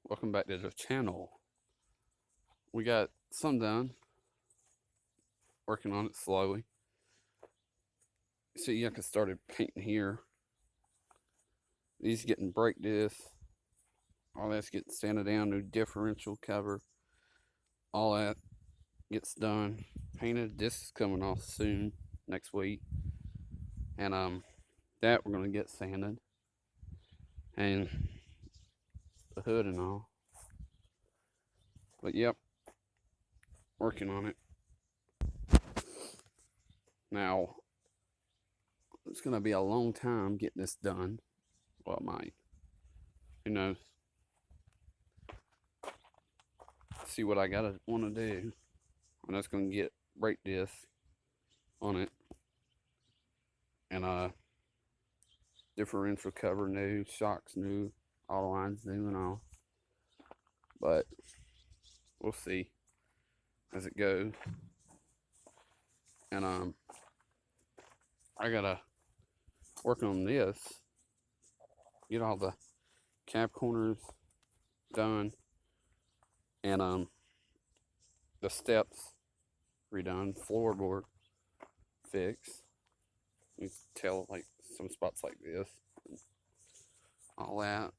Welcome back to the channel. We got some done, working on it slowly. See, I started painting here. These getting brake discs, all that's getting sanded down, new differential cover, all that gets done. Painted, this is coming off soon, next week. And that we're gonna get sanded. And the hood and all. But yep, working on it. Now, it's gonna be a long time getting this done. Well, it might. Who knows? See what I gotta wanna do. And that's gonna get brake discs on it. And differential cover new, shocks new, auto lines new and all. But we'll see as it goes. And I gotta work on this, get all the cab corners done, and the steps redone, floorboard fixed. You can tell like some spots like this, all that.